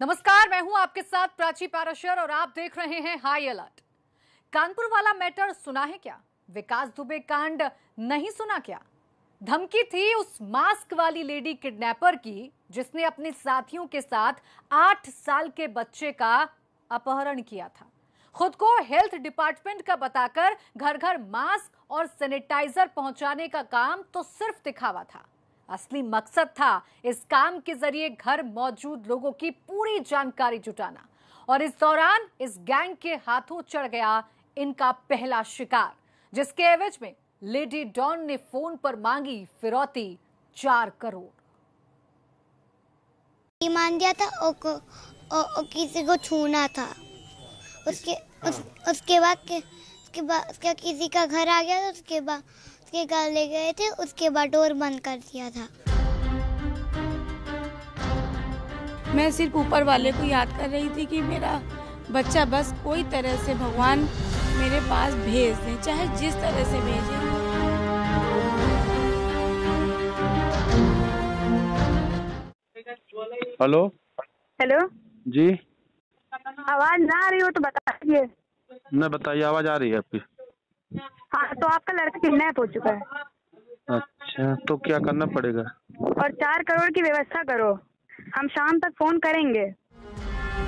नमस्कार, मैं हूं आपके साथ प्राची पाराशर और आप देख रहे हैं हाई अलर्ट। कानपुर वाला मैटर सुना है क्या? विकास दुबे कांड नहीं सुना क्या? धमकी थी उस मास्क वाली लेडी किडनैपर की जिसने अपने साथियों के साथ 8 साल के बच्चे का अपहरण किया था। खुद को हेल्थ डिपार्टमेंट का बताकर घर घर मास्क और सैनिटाइजर पहुंचाने का काम तो सिर्फ दिखावा था। असली मकसद था इस काम के जरिए घर मौजूद लोगों की पूरी जानकारी जुटाना। और इस दौरान इस गैंग के हाथों चढ़ गया इनका पहला शिकार, जिसके एवज में लेडी डॉन ने फोन पर मांगी फिरौती 4 करोड़। मान दिया था और किसी को छूना था। उसके बाद किसी का घर आ गया, उसके बाद उसके घर ले गए थे, उसके बाद डोर बंद कर दिया था। मैं सिर्फ ऊपर वाले को याद कर रही थी कि मेरा बच्चा बस कोई तरह से भगवान मेरे पास भेज दें, चाहे जिस तरह से भेजें। हेलो हेलो जी। आवाज ना आ रही हो तो बताइए। नहीं बताइए, आवाज आ रही है आपकी। हाँ, तो आपका लड़का किडनैप हो चुका है। अच्छा, तो क्या करना पड़ेगा? और 4 करोड़ की व्यवस्था करो, हम शाम तक फोन करेंगे।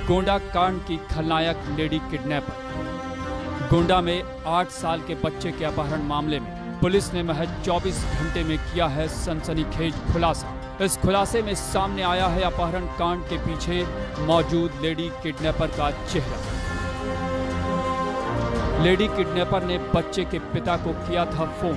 गोंडा कांड की खलनायक लेडी किडनैपर। गोंडा में 8 साल के बच्चे के अपहरण मामले में पुलिस ने महज 24 घंटे में किया है सनसनीखेज खुलासा। इस खुलासे में सामने आया है अपहरण कांड के पीछे मौजूद लेडी किडनैपर का चेहरा। लेडी किडनैपर ने बच्चे के पिता को किया था फोन।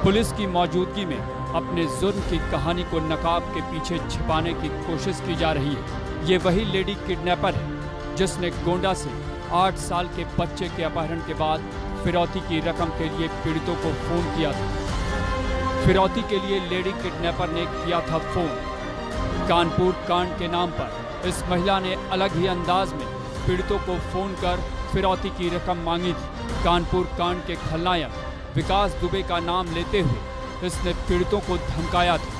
पुलिस की मौजूदगी में अपने जुर्म की कहानी को नकाब के पीछे छिपाने की कोशिश की जा रही है। ये वही लेडी किडनैपर है जिसने गोंडा से 8 साल के बच्चे के अपहरण के बाद फिरौती की रकम के लिए पीड़ितों को फोन किया था। फिरौती के लिए लेडी किडनैपर ने किया था फोन। कानपुर कांड के नाम पर इस महिला ने अलग ही अंदाज में पीड़ितों को फोन कर फिरौती की रकम मांगी थी। कानपुर कांड के खलनायक विकास दुबे का नाम लेते हुए इसने पीड़ितों को धमकाया था।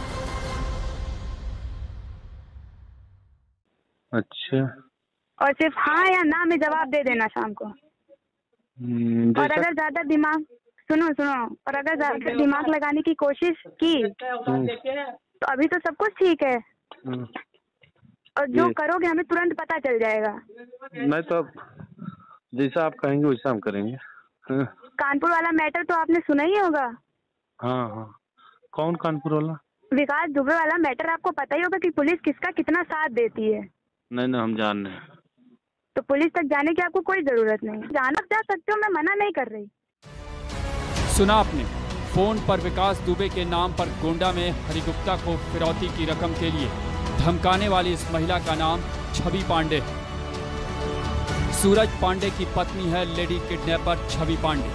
अच्छा, और सिर्फ हाँ या ना में जवाब दे देना शाम को। और अगर ज्यादा दिमाग सुनो और अगर ज्यादा दिमाग लगाने की कोशिश की तो अभी तो सब कुछ ठीक है, और जो करोगे हमें तुरंत पता चल जाएगा। नहीं तो जैसा आप कहेंगे वैसा हम करेंगे। कानपुर वाला मैटर तो आपने सुना ही होगा। हाँ, कौन कानपुर वाला? विकास दुबे वाला मैटर आपको पता ही होगा कि पुलिस किसका कितना साथ देती है। नहीं, हम जान रहे हैं। तो पुलिस तक जाने की आपको कोई जरूरत नहीं, जाना जा सकते हो, मैं मना नहीं कर रही। सुना आपने, फोन पर विकास दुबे के नाम पर गोंडा में हरिगुप्ता को फिरौती की रकम के लिए धमकाने वाली इस महिला का नाम छवि पांडे है। सूरज पांडे की पत्नी है लेडी किडनैपर छवि पांडे।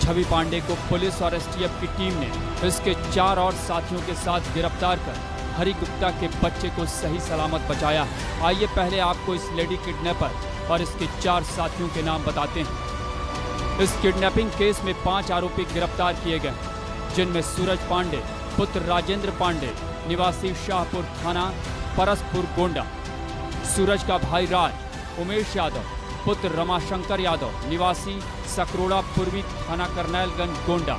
छवि पांडे को पुलिस और एसटीएफ की टीम ने इसके 4 और साथियों के साथ गिरफ्तार कर हरिगुप्ता के बच्चे को सही सलामत बचाया है। आइए पहले आपको इस लेडी किडनैपर और इसके 4 साथियों के नाम बताते हैं। इस किडनैपिंग केस में 5 आरोपी गिरफ्तार किए गए, जिनमें सूरज पांडे पुत्र राजेंद्र पांडे निवासी शाहपुर थाना परसपुर गोंडा, सूरज का भाई राज उमेश यादव पुत्र रमाशंकर यादव निवासी सकरोड़ा पूर्वी थाना करनैलगंज गोंडा,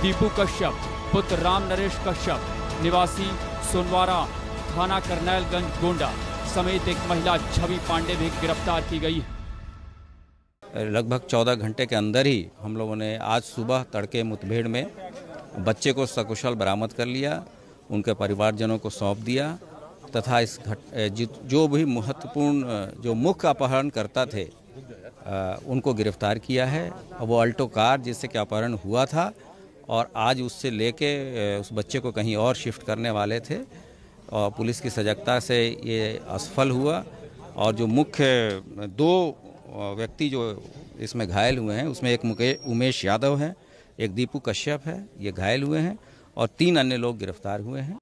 दीपू कश्यप पुत्र राम नरेश कश्यप निवासी सोनवारा थाना करनैलगंज गोंडा समेत एक महिला छवि पांडे भी गिरफ्तार की गई है। लगभग 14 घंटे के अंदर ही हम लोगों ने आज सुबह तड़के मुठभेड़ में बच्चे को सकुशल बरामद कर लिया, उनके परिवारजनों को सौंप दिया तथा इस जो भी महत्वपूर्ण जो मुख्य अपहरण करता थे उनको गिरफ्तार किया है। वो अल्टो कार जिससे कि अपहरण हुआ था और आज उससे लेके उस बच्चे को कहीं और शिफ्ट करने वाले थे और पुलिस की सजगता से ये असफल हुआ। और जो मुख्य 2 व्यक्ति जो इसमें घायल हुए हैं उसमें एक उमेश यादव है, एक दीपू कश्यप है, ये घायल हुए हैं और 3 अन्य लोग गिरफ्तार हुए हैं।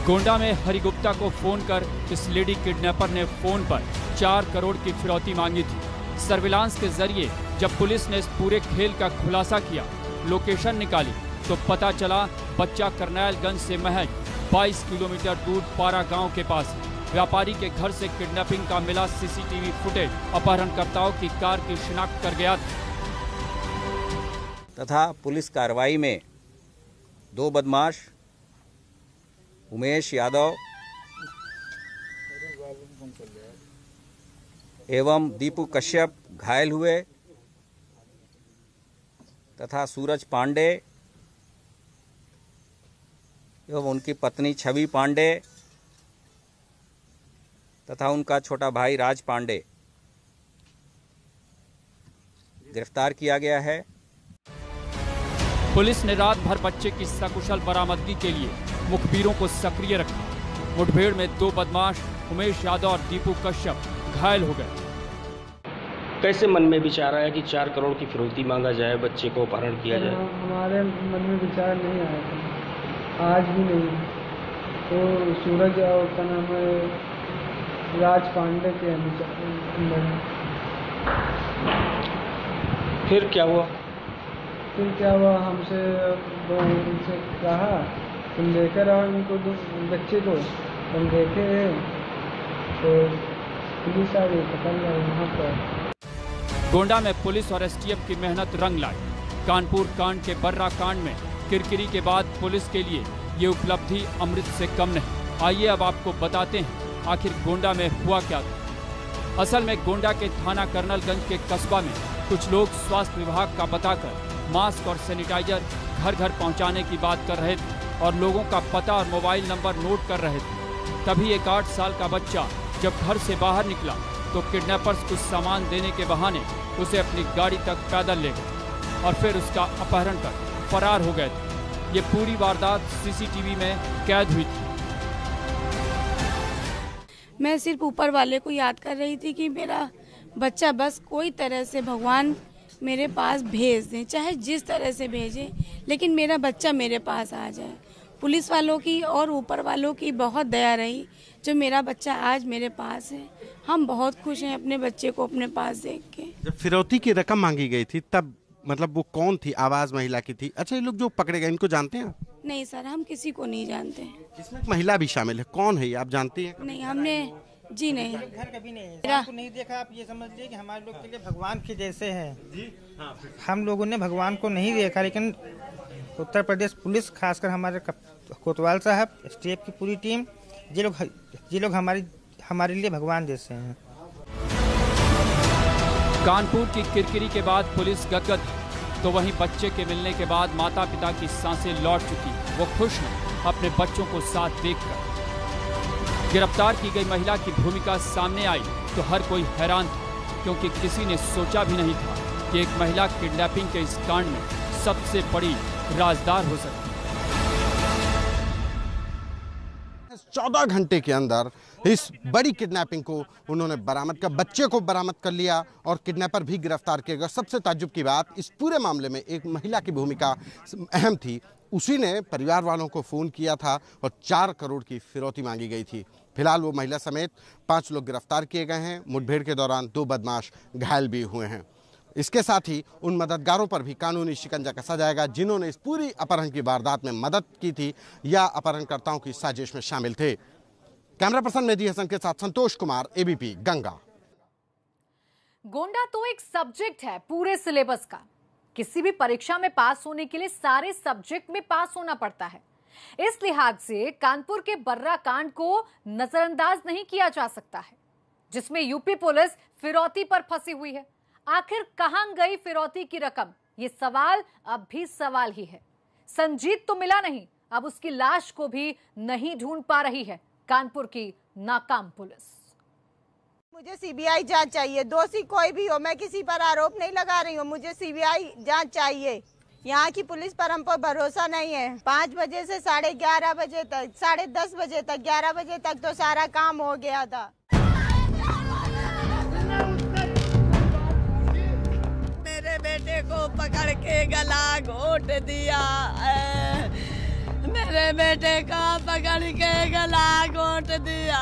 गोंडा में हरिगुप्ता को फोन कर इस लेडी किडनैपर ने फोन पर 4 करोड़ की फिरौती मांगी थी। सर्विलांस के जरिए जब पुलिस ने इस पूरे खेल का खुलासा किया, लोकेशन निकाली, तो पता चला बच्चा करनैलगंज से महज 22 किलोमीटर दूर पारा गांव के पास है। व्यापारी के घर से किडनैपिंग का मिला सीसीटीवी फुटेज अपहरणकर्ताओं की कार की शिनाख्त कर गया तथा पुलिस कार्रवाई में 2 बदमाश उमेश यादव एवं दीपू कश्यप घायल हुए तथा सूरज पांडे एवं उनकी पत्नी छवि पांडे तथा उनका छोटा भाई राज पांडे गिरफ्तार किया गया है। पुलिस ने रात भर बच्चे की सकुशल बरामदगी के लिए मुखबिरों को सक्रिय रखा। मुठभेड़ में 2 बदमाश उमेश यादव और दीपू कश्यप घायल हो गए। कैसे मन में विचार आया कि 4 करोड़ की फिरौती मांगा जाए, बच्चे को अपहरण किया जाए? हमारे मन में विचार नहीं आया था, आज भी नहीं। तो सूरज और क्या नाम है राज पांडे के अंदर। फिर क्या हुआ? हमसे उनसे कहा तुम लेकर आओ इनको बच्चे को। हम देखे तो पुलिस आ गई, पकड़ लिया वहाँ पर। गोंडा में पुलिस और एसटीएफ की मेहनत रंग लाई। कानपुर कांड के बर्रा कांड में किरकिरी के बाद पुलिस के लिए ये उपलब्धि अमृत से कम नहीं। आइए अब आपको बताते हैं आखिर गोंडा में हुआ क्या था। असल में गोंडा के थाना कर्नलगंज के कस्बा में कुछ लोग स्वास्थ्य विभाग का बताकर मास्क और सैनिटाइजर घर घर पहुंचाने की बात कर रहे थे और लोगों का पता और मोबाइल नंबर नोट कर रहे थे। तभी एक 8 साल का बच्चा जब घर से बाहर निकला तो किडनैपर्स कुछ सामान देने के बहाने उसे अपनी गाड़ी तक पैदल ले गए और फिर उसका अपहरण कर फरार हो गए थे। ये पूरी वारदात सीसीटीवी में कैद हुई थी। मैं सिर्फ ऊपर वाले को याद कर रही थी कि मेरा बच्चा बस कोई तरह से भगवान मेरे पास भेज दें, चाहे जिस तरह से भेजें, लेकिन मेरा बच्चा मेरे पास आ जाए। पुलिस वालों की और ऊपर वालों की बहुत दया रही जो मेरा बच्चा आज मेरे पास है। हम बहुत खुश हैं अपने बच्चे को अपने पास देख के। जब फिरौती की रकम मांगी गई थी तब मतलब वो कौन थी? आवाज महिला की थी। अच्छा, ये लोग जो पकड़े गए इनको जानते हैं? नहीं सर, हम किसी को नहीं जानते। इसमें महिला भी शामिल है, कौन है ये आप जानती हैं? नहीं, हमने जी नहीं, घर कभी नहीं आपको नहीं देखा। आप ये समझ लीजिए कि हमारे लोग के लिए भगवान के जैसे हैं। हम लोगों ने भगवान को नहीं देखा, लेकिन उत्तर प्रदेश पुलिस, खासकर हमारे कोतवाल साहब, एसटीएफ की पूरी टीम, ये लोग हमारे लिए भगवान जैसे हैं। कानपुर की किरकिरी के बाद पुलिस गदगद, तो वहीं बच्चे के मिलने के बाद माता पिता की सांसें लौट चुकी। वो खुश हैं अपने बच्चों को साथ देखकर। गिरफ्तार की गई महिला की भूमिका सामने आई तो हर कोई हैरान था, क्योंकि किसी ने सोचा भी नहीं था कि एक महिला किडनैपिंग के इस कांड में सबसे बड़ी राजदार हो सकती है। 14 घंटे के अंदर इस बड़ी किडनैपिंग को उन्होंने बरामद कर, बच्चे को बरामद कर लिया और किडनैपर भी गिरफ्तार किया गया। सबसे ताज्जुब की बात, इस पूरे मामले में एक महिला की भूमिका अहम थी। उसी ने परिवार वालों को फ़ोन किया था और 4 करोड़ की फिरौती मांगी गई थी। फिलहाल वो महिला समेत 5 लोग गिरफ्तार किए गए हैं। मुठभेड़ के दौरान 2 बदमाश घायल भी हुए हैं। इसके साथ ही उन मददगारों पर भी कानूनी शिकंजा कसा जाएगा जिन्होंने इस पूरी अपहरण की वारदात में मदद की थी या अपहरणकर्ताओं की साजिश में शामिल थे। कैमरा पर्सन मेहदी हसन के साथ संतोष कुमार, एबीपी गंगा। गोंडा तो एक सब्जेक्ट है पूरे सिलेबस का। किसी भी परीक्षा में पास होने के लिए सारे सब्जेक्ट में पास होना पड़ता है। इस लिहाज से कानपुर के बर्रा कांड को नजरअंदाज नहीं किया जा सकता है, जिसमें यूपी पुलिस फिरौती पर फंसी हुई है। आखिर कहां गई फिरौती की रकम, ये सवाल अब भी सवाल ही है। संजीत तो मिला नहीं, अब उसकी लाश को भी नहीं ढूंढ पा रही है कानपुर की नाकाम पुलिस। मुझे सीबीआई जांच चाहिए, दोषी कोई भी हो। मैं किसी पर आरोप नहीं लगा रही हूँ, मुझे सीबीआई जांच चाहिए। यहाँ की पुलिस पर हम पर भरोसा नहीं है। 5 बजे से 11:30 बजे तक, 10:30 बजे तक, 11 बजे तक तो सारा काम हो गया था। मेरे बेटे को पकड़ के गला घोट दिया, मेरे बेटे को पकड़ के गला घोट दिया।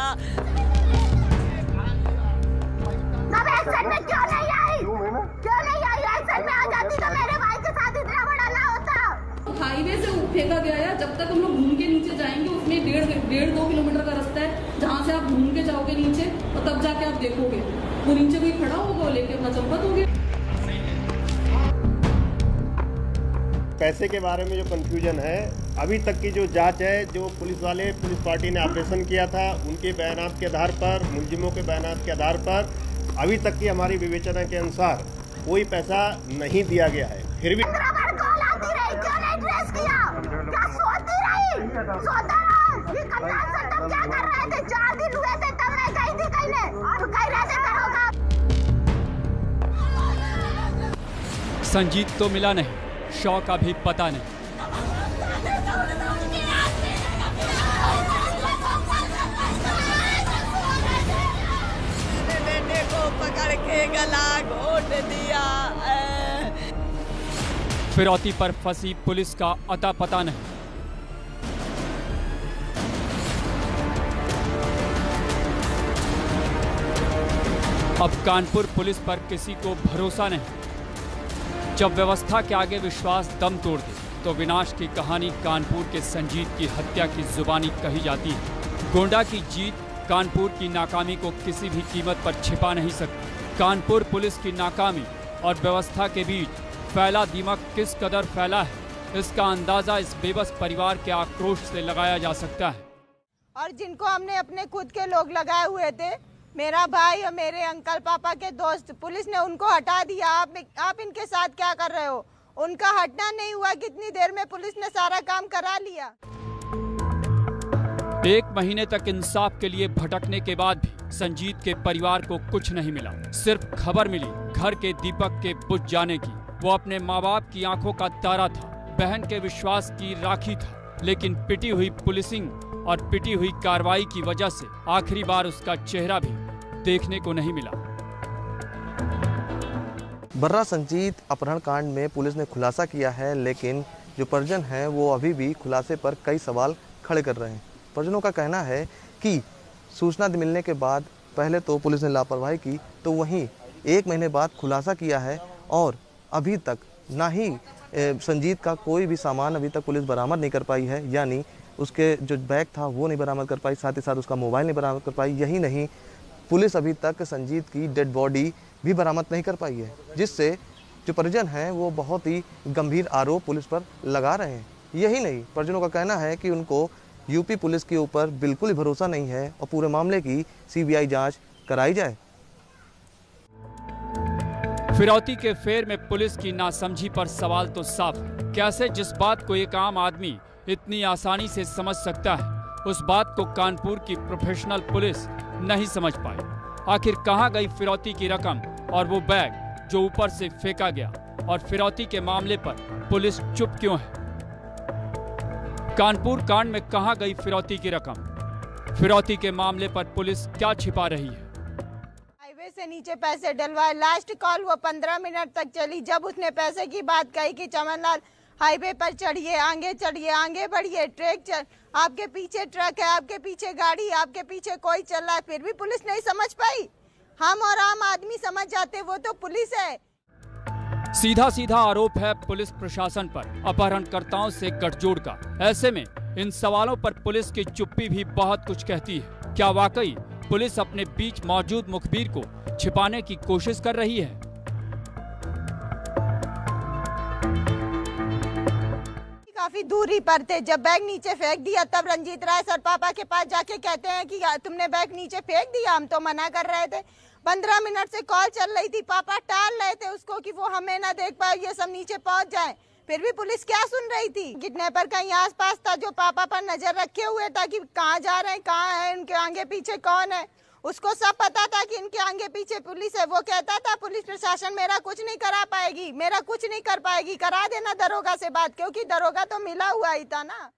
अब एक्शन में क्यों नहीं आई? क्यों नहीं आई? एक्शन में आ जाती तो मेरे भाई के साथ इतना बड़ा ना होता। हाईवे से फेंका गया है। जब तक हम लोग घूम के नीचे जाएंगे उसमें 1.5-2 किलोमीटर का रास्ता है, जहाँ से आप घूम के जाके आप देखोगे वो नीचे कोई खड़ा होगा लेके अपना चंपत हो गया। पैसे के बारे में जो कंफ्यूजन है, अभी तक की जो जांच है, जो पुलिस पार्टी ने ऑपरेशन किया था उनके बयानात के आधार पर, मुलजिमों के बयानात के आधार पर अभी तक की हमारी विवेचना के अनुसार कोई पैसा नहीं दिया गया है। फिर भी संजीत तो मिला नहीं, शौ का भी पता नहीं। बेटे को पकड़ के गला घोट दिया। फिरौती पर फंसी पुलिस का अता पता नहीं। अब कानपुर पुलिस पर किसी को भरोसा नहीं। जब व्यवस्था के आगे विश्वास दम तोड़ दे तो विनाश की कहानी कानपुर के संजीत की हत्या की जुबानी कही जाती है। गोंडा की जीत कानपुर की नाकामी को किसी भी कीमत पर छिपा नहीं सकती। कानपुर पुलिस की नाकामी और व्यवस्था के बीच फैला दिमाग किस कदर फैला है, इसका अंदाजा इस बेबस परिवार के आक्रोश से लगाया जा सकता है। और जिनको हमने अपने खुद के लोग लगाए हुए थे, मेरा भाई और मेरे अंकल पापा के दोस्त, पुलिस ने उनको हटा दिया। आप इनके साथ क्या कर रहे हो? उनका हटना नहीं हुआ, कितनी देर में पुलिस ने सारा काम करा लिया। 1 महीने तक इंसाफ के लिए भटकने के बाद भी संजीत के परिवार को कुछ नहीं मिला। सिर्फ खबर मिली घर के दीपक के बुझ जाने की। वो अपने माँ बाप की आंखों का तारा था, बहन के विश्वास की राखी था, लेकिन पिटी हुई पुलिसिंग और पिटी हुई कार्रवाई की वजह से आखिरी बार उसका चेहरा भी देखने को नहीं मिला। बर्रा संजीत अपहरण कांड में पुलिस ने खुलासा किया है, लेकिन जो परिजन हैं वो अभी भी खुलासे पर कई सवाल खड़े कर रहे हैं। परिजनों का कहना है कि सूचना मिलने के बाद पहले तो पुलिस ने लापरवाही की, तो वहीं 1 महीने बाद खुलासा किया है और अभी तक ना ही संजीत का कोई भी सामान अभी तक पुलिस बरामद नहीं कर पाई है। यानी उसके जो बैग था वो नहीं बरामद कर पाई, साथ ही साथ उसका मोबाइल नहीं बरामद कर पाई। यही नहीं, पुलिस अभी तक संजीत की डेड बॉडी भी बरामद नहीं कर पाई है, जिससे जो परिजन हैं वो बहुत ही गंभीर आरोप पुलिस पर लगा रहे हैं। यही नहीं, परिजनों का कहना है कि उनको यूपी पुलिस के ऊपर बिल्कुल ही भरोसा नहीं है और पूरे मामले की सीबीआई जांच कराई जाए। फिरौती के फेर में पुलिस की नासमझी पर सवाल तो साफ है। कैसे जिस बात को एक आम आदमी इतनी आसानी से समझ सकता है, उस बात को कानपुर की प्रोफेशनल पुलिस नहीं समझ पाई। आखिर कहां गई फिरौती की रकम और वो बैग जो ऊपर से फेंका गया? और फिरौती के मामले पर पुलिस चुप क्यों है? कानपुर कांड में कहां गई फिरौती की रकम? फिरौती के मामले पर पुलिस क्या छिपा रही है? हाईवे से नीचे पैसे डलवाए, लास्ट कॉल वो 15 मिनट तक चली। जब उसने पैसे की बात कही कि चमनलाल हाईवे पर चढ़िए, आगे बढ़िए, आपके पीछे ट्रक है, आपके पीछे गाड़ी, आपके पीछे कोई चल रहा है, फिर भी पुलिस नहीं समझ पाई। हम और आम आदमी समझ जाते, वो तो पुलिस है। सीधा सीधा आरोप है पुलिस प्रशासन पर अपहरणकर्ताओं से गठजोड़ का। ऐसे में इन सवालों पर पुलिस की चुप्पी भी बहुत कुछ कहती है। क्या वाकई पुलिस अपने बीच मौजूद मुखबिर को छिपाने की कोशिश कर रही है? काफी दूरी पर थे, जब बैग नीचे फेंक दिया तब रंजीत राय सर पापा के पास जाके कहते हैं कि तुमने बैग नीचे फेंक दिया। हम तो मना कर रहे थे, 15 मिनट से कॉल चल रही थी, पापा टाल रहे थे उसको कि वो हमें ना देख पाए, ये सब नीचे पहुंच जाए। फिर भी पुलिस क्या सुन रही थी? किडनैपर कहीं आसपास था जो पापा पर नजर रखे हुए था कि कहाँ जा रहे हैं, कहाँ है, उनके आगे पीछे कौन है। उसको सब पता था कि इनके आगे पीछे पुलिस है। वो कहता था पुलिस प्रशासन मेरा कुछ नहीं करा पाएगी, मेरा कुछ नहीं कर पाएगी, करा देना दरोगा से बात, क्योंकि दरोगा तो मिला हुआ ही था ना।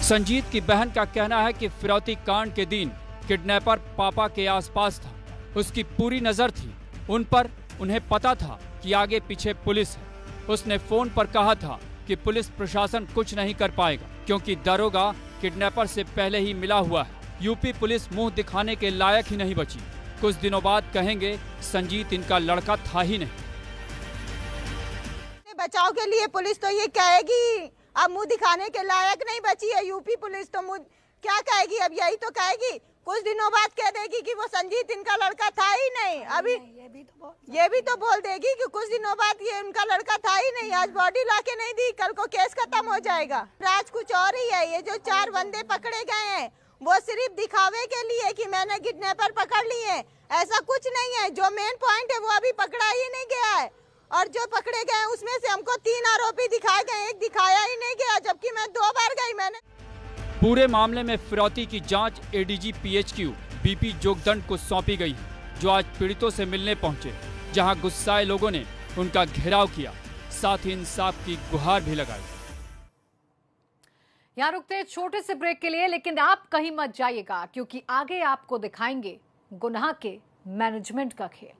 संजीत की बहन का कहना है कि फिरौती कांड के दिन किडनैपर पापा के आसपास था, उसकी पूरी नजर थी उन पर, उन्हें पता था कि आगे पीछे पुलिस है। उसने फोन पर कहा था कि पुलिस प्रशासन कुछ नहीं कर पाएगा क्योंकि दरोगा किडनैपर से पहले ही मिला हुआ है। यूपी पुलिस मुंह दिखाने के लायक ही नहीं बची। कुछ दिनों बाद कहेंगे संजीत इनका लड़का था ही नहीं। बचाव के लिए पुलिस तो ये कहेगी, अब मुंह दिखाने के लायक नहीं बची है यूपी पुलिस, तो मुंह क्या कहेगी? अब यही तो कहेगी, कुछ दिनों बाद कह देगी कि वो संजीत इनका लड़का था ही नहीं। अभी ये भी तो बोल देगी कि कुछ दिनों बाद ये उनका लड़का था ही नहीं। आज बॉडी लाके नहीं दी, कल को केस खत्म हो जाएगा। राज कुछ और ही है। ये जो 4 बंदे पकड़े गए हैं वो सिर्फ दिखावे के लिए कि मैंने किडनैपर पकड़ लिए, ऐसा कुछ नहीं है। जो मेन पॉइंट है वो अभी पकड़ा ही नहीं गया है, और जो पकड़े गए उसमें से हमको 3 आरोपी दिखाए गए, एक दिखाया ही नहीं गया, जबकि मैं 2 बार गई। मैंने पूरे मामले में फिरौती की जांच एडीजी पीएचक्यू बीपी जोगदंड को सौंपी गई, जो आज पीड़ितों से मिलने पहुंचे, जहां गुस्साए लोगों ने उनका घेराव किया, साथ ही इंसाफ की गुहार भी लगाई। यहाँ रुकते हैं छोटे से ब्रेक के लिए, लेकिन आप कहीं मत जाइएगा, क्योंकि आगे आपको दिखाएंगे गुनाह के मैनेजमेंट का खेल।